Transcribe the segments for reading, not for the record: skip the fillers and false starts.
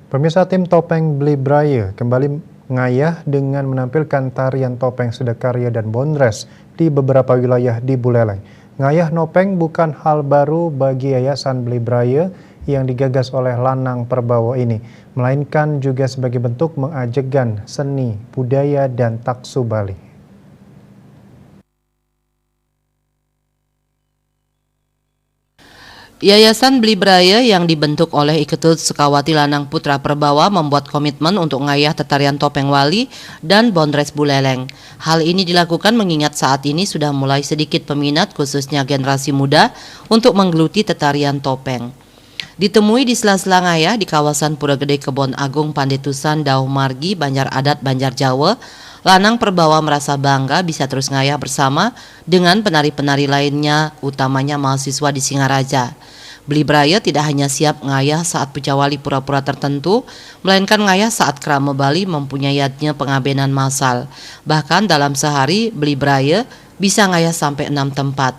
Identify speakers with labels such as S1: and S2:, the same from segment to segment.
S1: Pemirsa, tim Topeng Beli Braya kembali ngayah dengan menampilkan tarian topeng Sudakarya dan Bondres di beberapa wilayah di Buleleng. Ngayah Nopeng bukan hal baru bagi Yayasan Beli Braya yang digagas oleh Lanang Perbawa ini, melainkan juga sebagai bentuk mengajegan seni, budaya, dan taksu Bali.
S2: Yayasan Beli Braya yang dibentuk oleh Iketut Sukawati Lanang Putra Perbawa membuat komitmen untuk ngayah tarian topeng Wali dan Bondres Buleleng. Hal ini dilakukan mengingat saat ini sudah mulai sedikit peminat khususnya generasi muda untuk menggeluti tarian topeng. Ditemui di sela-sela ngayah di kawasan Pura Gede Kebon Agung Pandetusan Dauh Margi Banjar Adat Banjar Jawa, Lanang Perbawa merasa bangga bisa terus ngayah bersama dengan penari-penari lainnya, utamanya mahasiswa di Singaraja. Beli Braya tidak hanya siap ngayah saat pujawali pura-pura tertentu, melainkan ngayah saat kerama Bali mempunyai yadnya pengabenan massal. Bahkan dalam sehari Beli Braya bisa ngayah sampai 6 tempat.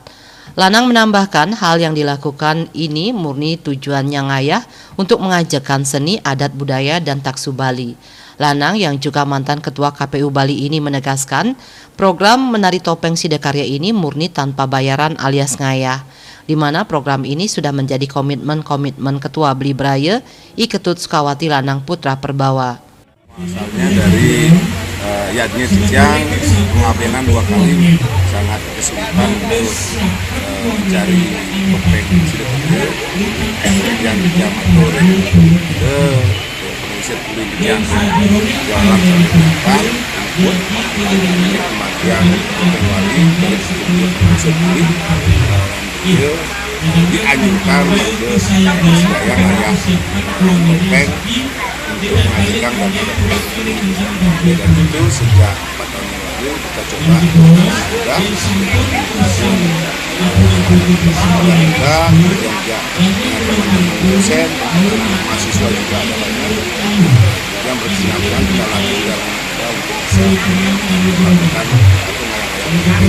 S2: Lanang menambahkan hal yang dilakukan ini murni tujuannya ngayah untuk mengajarkan seni, adat, budaya, dan taksu Bali. Lanang yang juga mantan ketua KPU Bali ini menegaskan program menari topeng Sudakarya ini murni tanpa bayaran alias ngayah, di mana program ini sudah menjadi komitmen ketua Beli Braya Iketut Sukawati Lanang Putra Perbawa.
S3: Asalnya dari Yadnya Dijang, pengabenan 2 kali sangat kesulitan untuk mencari topeng Sudakarya yang diamatur ke pengisian kulit Dijang jualan sampai kematian topeng Wali dari pengisian kulit dia dianjurkan ke Surabaya ngayah topeng untuk mengajarkan dan itu sejak 4 tahun yang lalu kita coba juga dengan teman-teman dosen, mahasiswa juga ada banyak yang berkesinambungan kita lakukan untuk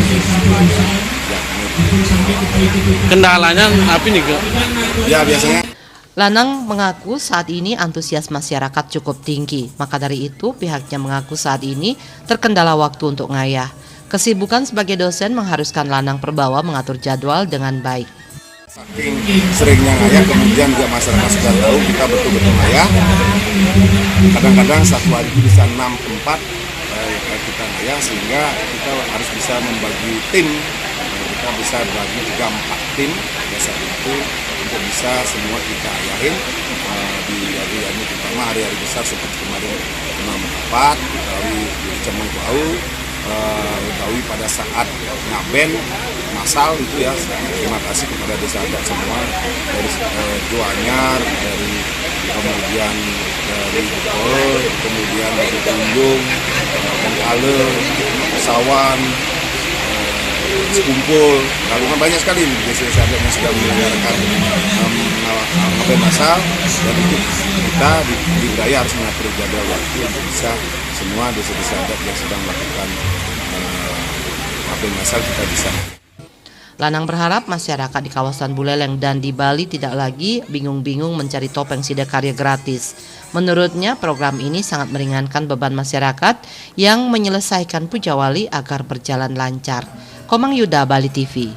S3: bisa melakukan
S4: kendalanya apa nih Kak?
S3: Ya biasanya
S2: Lanang mengaku saat ini antusias masyarakat cukup tinggi, maka dari itu pihaknya mengaku saat ini terkendala waktu untuk ngayah. Kesibukan sebagai dosen mengharuskan Lanang Perbawa mengatur jadwal dengan baik.
S3: Saking seringnya ngayah, kemudian juga masyarakat sudah tahu kita betul-betul ngayah. Kadang-kadang satu hari bisa 6 tempat kita ngayah, sehingga kita harus bisa membagi tim. Kita bisa bagi 3-4 tim biasa itu untuk bisa semua kita ayahin di hari-hari terutama hari-hari besar seperti kemarin 6 tempat Betawi di Cemong Bau, Betawi pada saat ngaben masal itu ya. Terima kasih kepada desa adat semua dari Juanyar, dari kemudian dari Bukol, kemudian dari Tunjung, Bengkale, Sawan, Sekumpul, lalu banyak sekali desa-desa adat yang sudah menyelenggarakan ngaben masal, dan itu kita di Braya harus mengatur jadwal waktu untuk bisa semua desa-desa adat yang sedang melakukan ngaben masal kita bisa.
S2: Lanang berharap masyarakat di kawasan Buleleng dan di Bali tidak lagi bingung-bingung mencari topeng Sudakarya gratis. Menurutnya program ini sangat meringankan beban masyarakat yang menyelesaikan pujawali agar berjalan lancar. Komang Yuda, Bali TV.